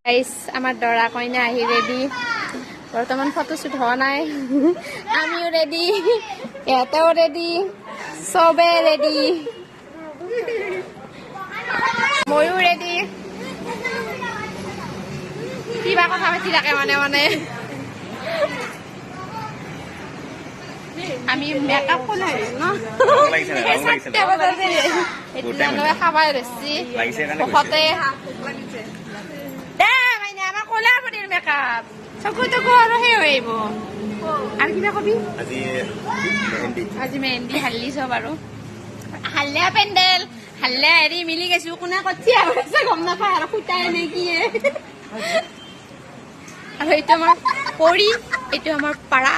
guys আমাৰ দৰা কইনা আহি ৰেডি বৰ্তমান ফটোশ্বুট হোৱা নাই আমিও ৰেডি ইয়াতেও ৰেডি চবে ৰেডি ময়ো ৰেডি কিবা কথা পাতি থাকে মানে আমি মেকআপ করে ন খাবাই রেছি আমার কলা পনির মেকআপ চকু টকু আর হে হইব আর কিবা কবি আজি মেহেন্দি হাল্লি সব আৰু হাল্লিয়া পেন্ডেল হাল্লিয়া হেৰি মিলি গেছো কোনে কচ্ছি আছে গম নাপায় আৰু খুটাই নে কি আৰু এইটো আমাৰ পৰি এইটো আমাৰ পাৰা